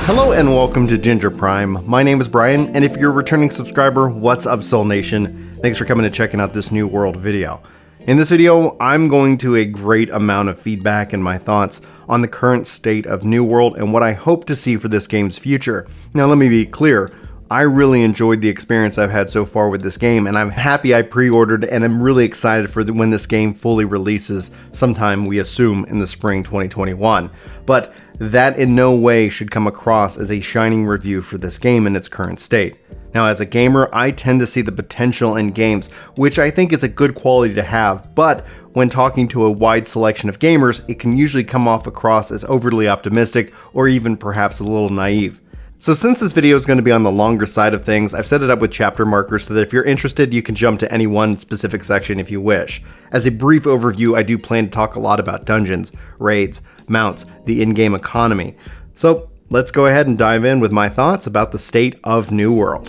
Hello and welcome to Ginger Prime. My name is Brian, and if you're a returning subscriber, what's up Soul Nation? Thanks for coming and checking out this New World video. In this video, I'm going to a great amount of feedback and my thoughts on the current state of New World and what I hope to see for this game's future. Now let me be clear, I really enjoyed the experience I've had so far with this game, and I'm happy I pre-ordered and I'm really excited for when this game fully releases sometime, we assume, in the spring 2021. But that in no way should come across as a shining review for this game in its current state. Now, as a gamer, I tend to see the potential in games, which I think is a good quality to have, but when talking to a wide selection of gamers, it can usually come off across as overly optimistic or even perhaps a little naive. So since this video is going to be on the longer side of things, I've set it up with chapter markers so that if you're interested, you can jump to any one specific section if you wish. As a brief overview, I do plan to talk a lot about dungeons, raids, mounts, the in-game economy. So let's go ahead and dive in with my thoughts about the state of New World.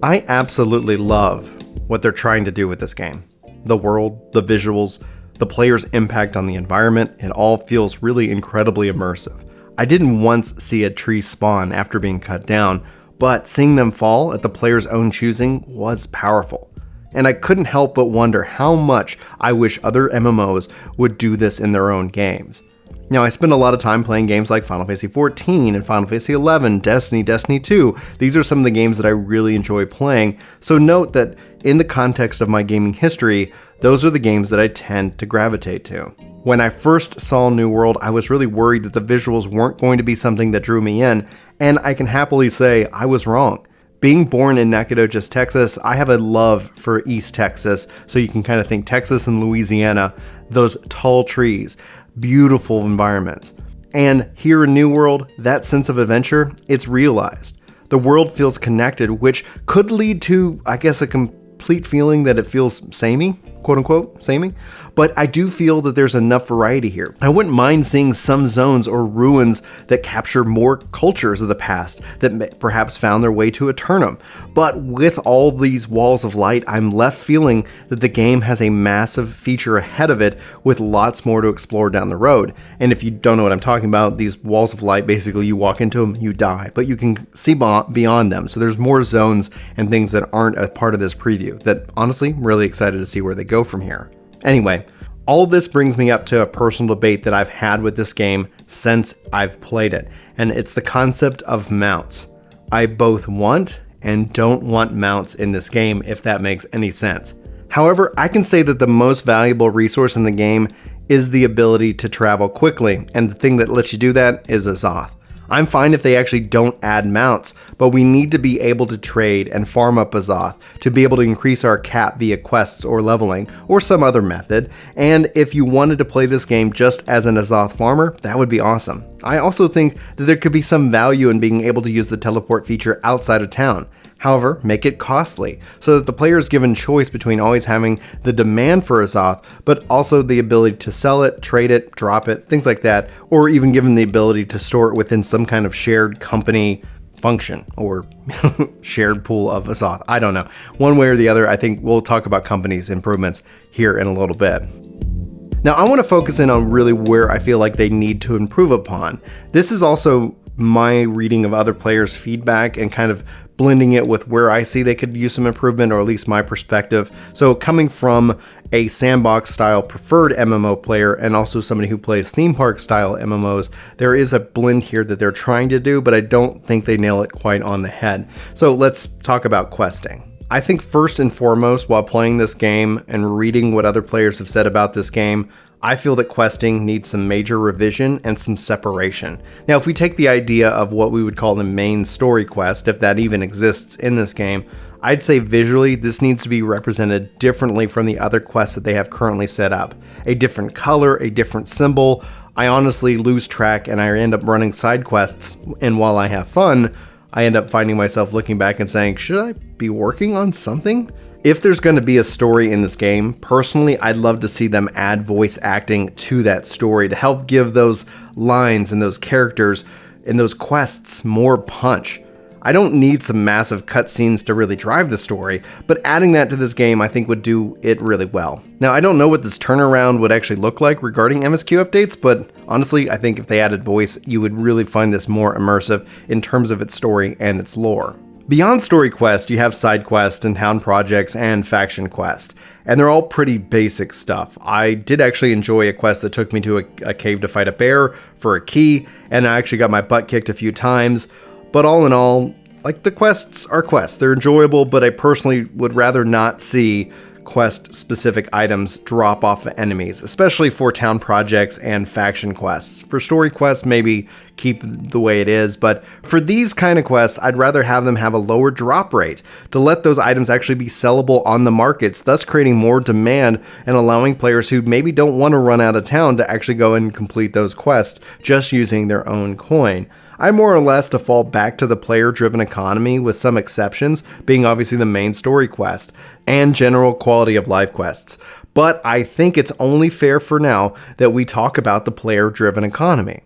I absolutely love what they're trying to do with this game. The world, the visuals, the player's impact on the environment, it all feels really incredibly immersive. I didn't once see a tree spawn after being cut down, but seeing them fall at the player's own choosing was powerful. And I couldn't help but wonder how much I wish other MMOs would do this in their own games. Now, I spend a lot of time playing games like Final Fantasy XIV and Final Fantasy XI, Destiny 2. These are some of the games that I really enjoy playing, so note that in the context of my gaming history, those are the games that I tend to gravitate to. When I first saw New World, I was really worried that the visuals weren't going to be something that drew me in, and I can happily say I was wrong. Being born in Nacogdoches, Texas, I have a love for East Texas, so you can kind of think Texas and Louisiana, those tall trees, beautiful environments. And here in New World, that sense of adventure, it's realized. The world feels connected, which could lead to, I guess, a complete feeling that it feels samey, quote unquote, samey. But I do feel that there's enough variety here. I wouldn't mind seeing some zones or ruins that capture more cultures of the past that perhaps found their way to Eternum. But with all these walls of light, I'm left feeling that the game has a massive feature ahead of it with lots more to explore down the road. And if you don't know what I'm talking about, these walls of light, basically you walk into them, you die, but you can see beyond them. So there's more zones and things that aren't a part of this preview that honestly, I'm really excited to see where they go from here. Anyway, all of this brings me up to a personal debate that I've had with this game since I've played it, and it's the concept of mounts. I both want and don't want mounts in this game, if that makes any sense. However, I can say that the most valuable resource in the game is the ability to travel quickly, and the thing that lets you do that is Azoth. I'm fine if they actually don't add mounts, but we need to be able to trade and farm up Azoth to be able to increase our cap via quests or leveling or some other method. And if you wanted to play this game just as an Azoth farmer, that would be awesome. I also think that there could be some value in being able to use the teleport feature outside of town. However, make it costly, so that the player is given choice between always having the demand for Azoth, but also the ability to sell it, trade it, drop it, things like that, or even given the ability to store it within some kind of shared company function or shared pool of Azoth. I don't know. One way or the other, I think we'll talk about companies' improvements here in a little bit. Now, I want to focus in on really where I feel like they need to improve upon. This is also my reading of other players' feedback and kind of blending it with where I see they could use some improvement, or at least my perspective. So coming from a sandbox style preferred MMO player and also somebody who plays theme park style MMOs, there is a blend here that they're trying to do, but I don't think they nail it quite on the head. So let's talk about questing. I think first and foremost, while playing this game and reading what other players have said about this game, I feel that questing needs some major revision and some separation. Now, if we take the idea of what we would call the main story quest, if that even exists in this game, I'd say visually this needs to be represented differently from the other quests that they have currently set up. A different color, a different symbol. I honestly lose track and I end up running side quests, and while I have fun, I end up finding myself looking back and saying, should I be working on something? If there's going to be a story in this game, personally, I'd love to see them add voice acting to that story to help give those lines and those characters and those quests more punch. I don't need some massive cutscenes to really drive the story, but adding that to this game I think would do it really well. Now, I don't know what this turnaround would actually look like regarding MSQ updates, but honestly, I think if they added voice, you would really find this more immersive in terms of its story and its lore. Beyond story quest, you have side quests and town projects and faction quest, and they're all pretty basic stuff. I did actually enjoy a quest that took me to a cave to fight a bear for a key, and I actually got my butt kicked a few times, but all in all, like, the quests are quests. They're enjoyable, but I personally would rather not see quest-specific items drop off of enemies, especially for town projects and faction quests. For story quests, maybe keep the way it is, but for these kind of quests, I'd rather have them have a lower drop rate to let those items actually be sellable on the markets, thus creating more demand and allowing players who maybe don't want to run out of town to actually go and complete those quests just using their own coin. I more or less default back to the player-driven economy, with some exceptions being obviously the main story quest and general quality of life quests. But I think it's only fair for now that we talk about the player-driven economy.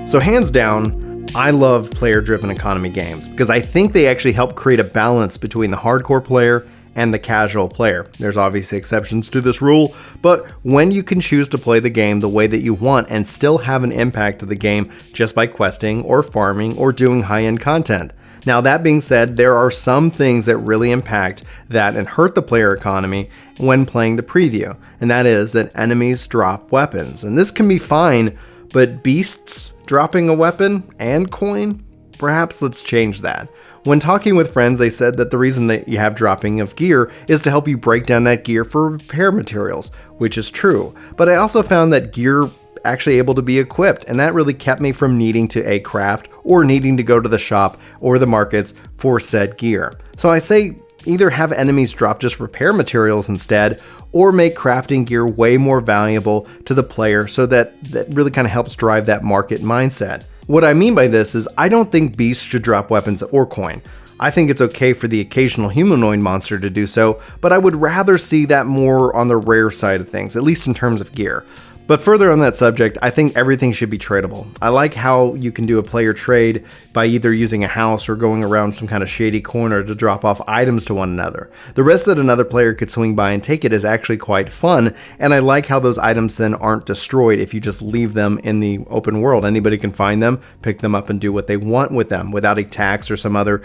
So hands down, I love player-driven economy games because I think they actually help create a balance between the hardcore player and the casual player. There's obviously exceptions to this rule, but when you can choose to play the game the way that you want and still have an impact to the game just by questing or farming or doing high-end content. Now, that being said, there are some things that really impact that and hurt the player economy when playing the preview, and that is that enemies drop weapons. And this can be fine, but beasts dropping a weapon and coin? Perhaps let's change that. When talking with friends, they said that the reason that you have dropping of gear is to help you break down that gear for repair materials, which is true. But I also found that gear actually able to be equipped, and that really kept me from needing to craft or needing to go to the shop or the markets for said gear. So I say either have enemies drop just repair materials instead, or make crafting gear way more valuable to the player, so that really kind of helps drive that market mindset. What I mean by this is I don't think beasts should drop weapons or coin. I think it's okay for the occasional humanoid monster to do so, but I would rather see that more on the rare side of things, at least in terms of gear. But further on that subject, I think everything should be tradable. I like how you can do a player trade by either using a house or going around some kind of shady corner to drop off items to one another. The risk that another player could swing by and take it is actually quite fun, and I like how those items then aren't destroyed if you just leave them in the open world. Anybody can find them, pick them up, and do what they want with them without a tax or some other,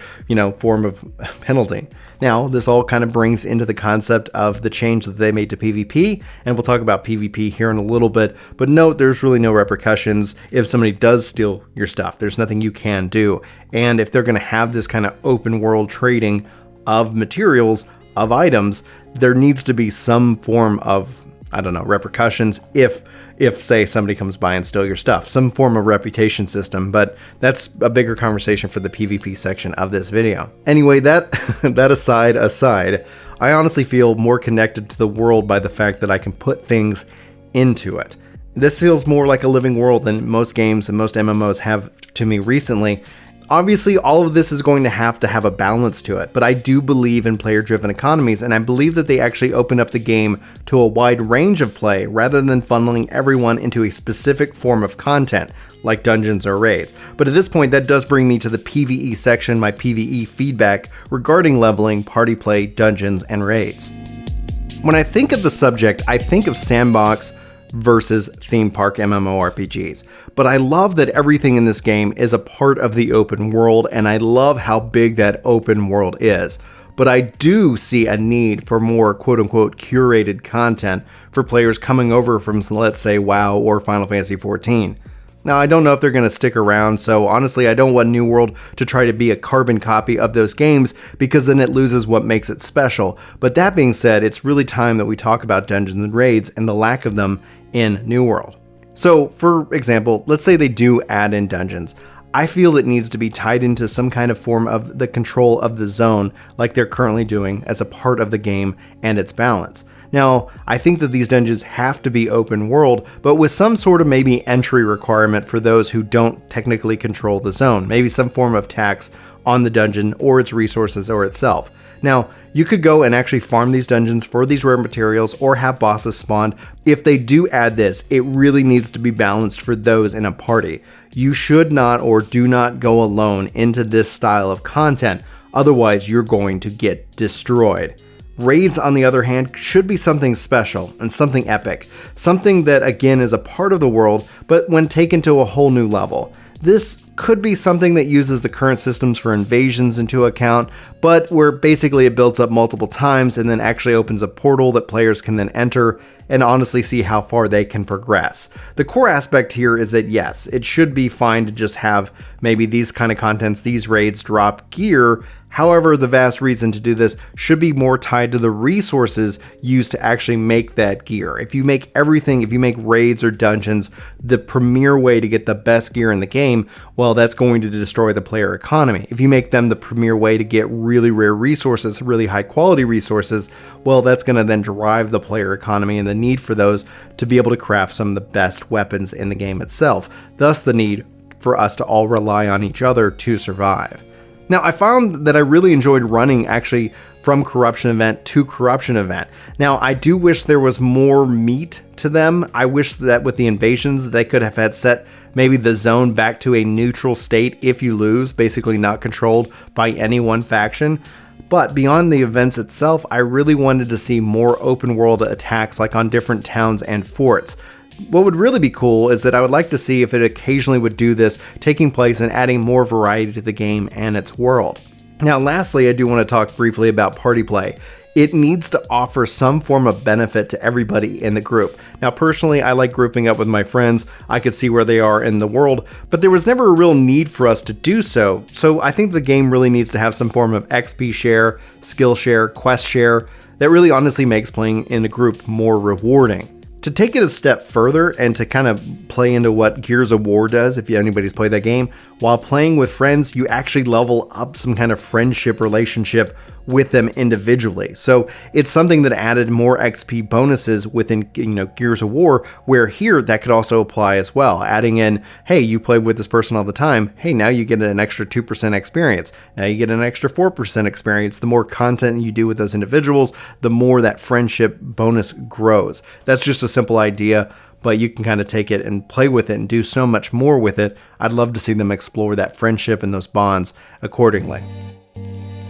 form of penalty. Now, this all kind of brings into the concept of the change that they made to PvP, and we'll talk about PvP here in a little bit, but note there's really no repercussions if somebody does steal your stuff. There's nothing you can do, and if they're going to have this kind of open world trading of materials, of items, there needs to be some form of, repercussions if say somebody comes by and steal your stuff, some form of reputation system, but that's a bigger conversation for the PvP section of this video. Anyway, that aside, I honestly feel more connected to the world by the fact that I can put things into it. This feels more like a living world than most games and most MMOs have to me recently. Obviously, all of this is going to have a balance to it, but I do believe in player-driven economies, and I believe that they actually open up the game to a wide range of play rather than funneling everyone into a specific form of content, like dungeons or raids. But at this point, that does bring me to the PvE section, my PvE feedback regarding leveling, party play, dungeons, and raids. When I think of the subject, I think of sandbox versus theme park MMORPGs. But I love that everything in this game is a part of the open world, and I love how big that open world is. But I do see a need for more quote-unquote curated content for players coming over from, let's say, WoW or Final Fantasy XIV. Now, I don't know if they're going to stick around, so honestly, I don't want New World to try to be a carbon copy of those games, because then it loses what makes it special. But that being said, it's really time that we talk about dungeons and raids and the lack of them in New World. So, for example, let's say they do add in dungeons. I feel it needs to be tied into some kind of form of the control of the zone, like they're currently doing, as a part of the game and its balance. Now, I think that these dungeons have to be open world, but with some sort of maybe entry requirement for those who don't technically control the zone. Maybe some form of tax on the dungeon or its resources or itself. Now, you could go and actually farm these dungeons for these rare materials or have bosses spawned. If they do add this, it really needs to be balanced for those in a party. You should not or do not go alone into this style of content, otherwise you're going to get destroyed. Raids, on the other hand, should be something special and something epic, something that again is a part of the world, but when taken to a whole new level. This could be something that uses the current systems for invasions into account, but where basically it builds up multiple times and then actually opens a portal that players can then enter and honestly see how far they can progress. The core aspect here is that yes, it should be fine to just have maybe these kind of contents, these raids drop gear. However, the vast reason to do this should be more tied to the resources used to actually make that gear. If you make everything, if you make raids or dungeons the premier way to get the best gear in the game, well, that's going to destroy the player economy. If you make them the premier way to get really rare resources, really high quality resources, well, that's going to then drive the player economy and the need for those to be able to craft some of the best weapons in the game itself. Thus the need for us to all rely on each other to survive. Now, I found that I really enjoyed running actually from corruption event to corruption event. Now, I do wish there was more meat to them. I wish that with the invasions, they could have had set maybe the zone back to a neutral state if you lose, basically not controlled by any one faction. But beyond the events itself, I really wanted to see more open world attacks like on different towns and forts. What would really be cool is that I would like to see if it occasionally would do this, taking place and adding more variety to the game and its world. Now lastly, I do want to talk briefly about party play. It needs to offer some form of benefit to everybody in the group. Now personally, I like grouping up with my friends. I could see where they are in the world, but there was never a real need for us to do so. So I think the game really needs to have some form of XP share, skill share, quest share that really honestly makes playing in a group more rewarding. To take it a step further and to kind of play into what Gears of War does, if anybody's played that game, while playing with friends, you actually level up some kind of friendship relationship with them individually. So it's something that added more XP bonuses within, Gears of War, where here that could also apply as well. Adding in, hey, you played with this person all the time. Hey, now you get an extra 2% experience. Now you get an extra 4% experience. The more content you do with those individuals, the more that friendship bonus grows. That's just a simple idea, but you can kind of take it and play with it and do so much more with it. I'd love to see them explore that friendship and those bonds accordingly.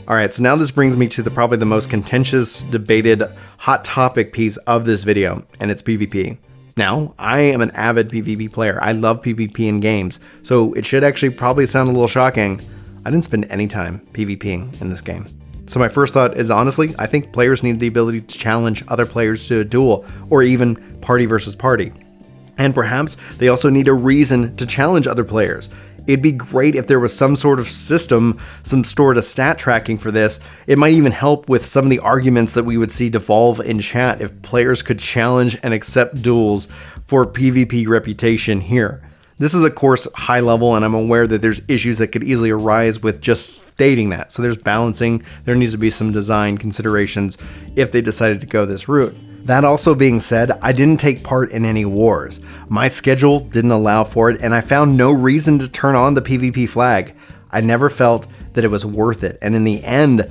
Alright, so now this brings me to probably the most contentious, debated, hot topic piece of this video, and it's PvP. Now, I am an avid PvP player. I love PvP in games, so it should actually probably sound a little shocking. I didn't spend any time PvPing in this game. So my first thought is honestly, I think players need the ability to challenge other players to a duel, or even party versus party. And perhaps they also need a reason to challenge other players. It'd be great if there was some sort of system, some sort of stat tracking for this. It might even help with some of the arguments that we would see devolve in chat if players could challenge and accept duels for PvP reputation here. This is of course high level, and I'm aware that there's issues that could easily arise with just stating that. So there's balancing, there needs to be some design considerations if they decided to go this route. That also being said, I didn't take part in any wars. My schedule didn't allow for it, and I found no reason to turn on the PvP flag. I never felt that it was worth it, and in the end,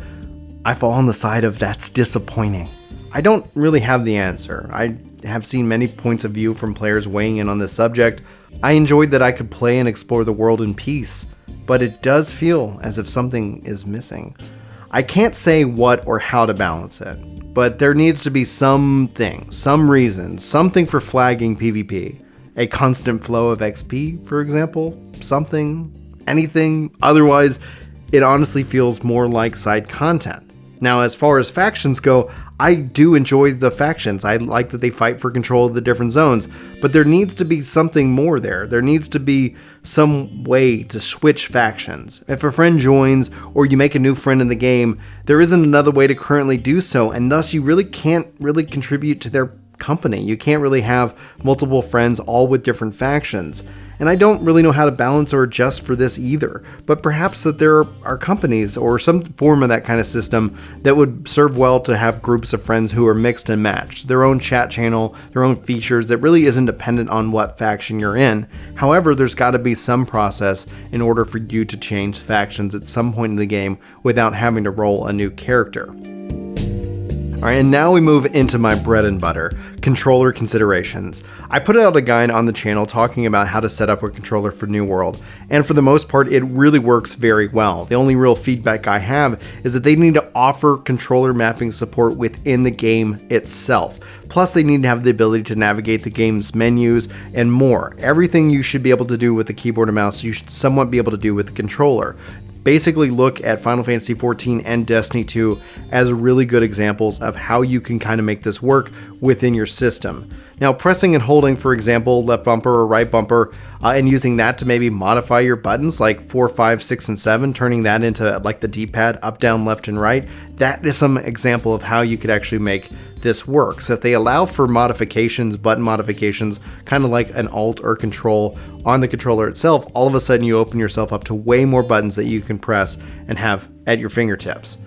I fall on the side of that's disappointing. I don't really have the answer. I have seen many points of view from players weighing in on this subject. I enjoyed that I could play and explore the world in peace, but it does feel as if something is missing. I can't say what or how to balance it, but there needs to be something, some reason, something for flagging PvP. A constant flow of XP, for example, something, anything. Otherwise, it honestly feels more like side content. Now, as far as factions go, I do enjoy the factions. I like that they fight for control of the different zones, but there needs to be something more there. There needs to be some way to switch factions. If a friend joins or you make a new friend in the game, there isn't another way to currently do so, and thus you really can't contribute to their company. You can't really have multiple friends all with different factions. And I don't really know how to balance or adjust for this either, but perhaps that there are companies or some form of that kind of system that would serve well to have groups of friends who are mixed and matched, their own chat channel, their own features that really isn't dependent on what faction you're in. However, there's got to be some process in order for you to change factions at some point in the game without having to roll a new character. Alright, and now we move into my bread and butter, controller considerations. I put out a guide on the channel talking about how to set up a controller for New World, and for the most part it really works very well. The only real feedback I have is that they need to offer controller mapping support within the game itself. Plus they need to have the ability to navigate the game's menus and more. Everything you should be able to do with the keyboard and mouse, you should somewhat be able to do with the controller. Basically look at Final Fantasy XIV and Destiny 2 as really good examples of how you can kind of make this work within your system. Now, pressing and holding, for example, left bumper or right bumper, and using that to maybe modify your buttons like 4, 5, 6, and 7, turning that into like the D-pad, up, down, left, and right, that is some example of how you could actually make this work. So if they allow for modifications, button modifications, kind of like an Alt or Control on the controller itself, all of a sudden you open yourself up to way more buttons that you can press and have at your fingertips.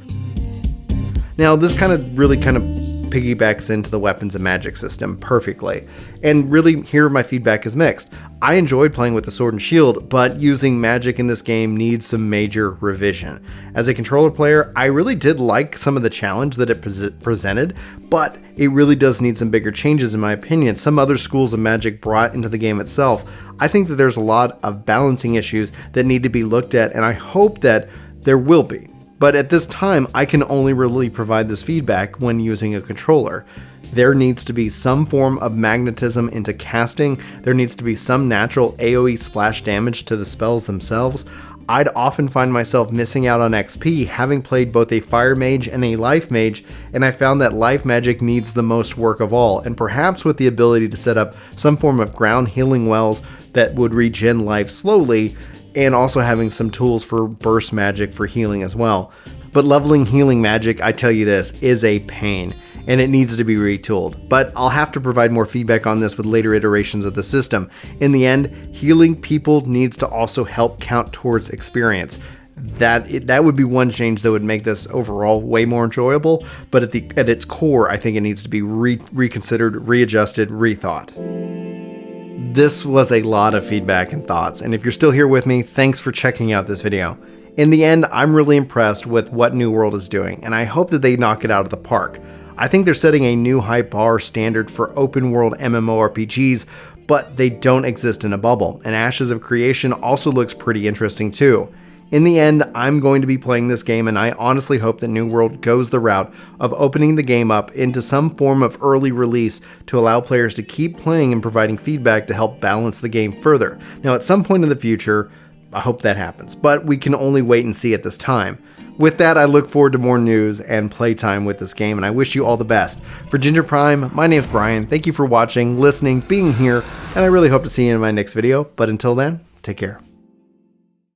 Now, this really piggybacks into the weapons and magic system perfectly. And really, here my feedback is mixed. I enjoyed playing with the sword and shield, but using magic in this game needs some major revision. As a controller player, I really did like some of the challenge that it presented, but it really does need some bigger changes in my opinion. Some other schools of magic brought into the game itself. I think that there's a lot of balancing issues that need to be looked at, and I hope that there will be. But at this time, I can only really provide this feedback when using a controller. There needs to be some form of magnetism into casting. There needs to be some natural AoE splash damage to the spells themselves. I'd often find myself missing out on XP having played both a fire mage and a life mage, and I found that life magic needs the most work of all, and perhaps with the ability to set up some form of ground healing wells that would regen life slowly, and also having some tools for burst magic for healing as well. But leveling healing magic, I tell you this, is a pain, and it needs to be retooled. But I'll have to provide more feedback on this with later iterations of the system. In the end, healing people needs to also help count towards experience. That would be one change that would make this overall way more enjoyable, but at its core, I think it needs to be reconsidered, readjusted, rethought. This was a lot of feedback and thoughts, and if you're still here with me, thanks for checking out this video. In the end, I'm really impressed with what New World is doing, and I hope that they knock it out of the park. I think they're setting a new high bar standard for open world MMORPGs, but they don't exist in a bubble, and Ashes of Creation also looks pretty interesting too. In the end, I'm going to be playing this game, and I honestly hope that New World goes the route of opening the game up into some form of early release to allow players to keep playing and providing feedback to help balance the game further. Now, at some point in the future, I hope that happens, but we can only wait and see at this time. With that, I look forward to more news and playtime with this game, and I wish you all the best. For Ginger Prime, my name's Brian. Thank you for watching, listening, being here, and I really hope to see you in my next video. But until then, take care.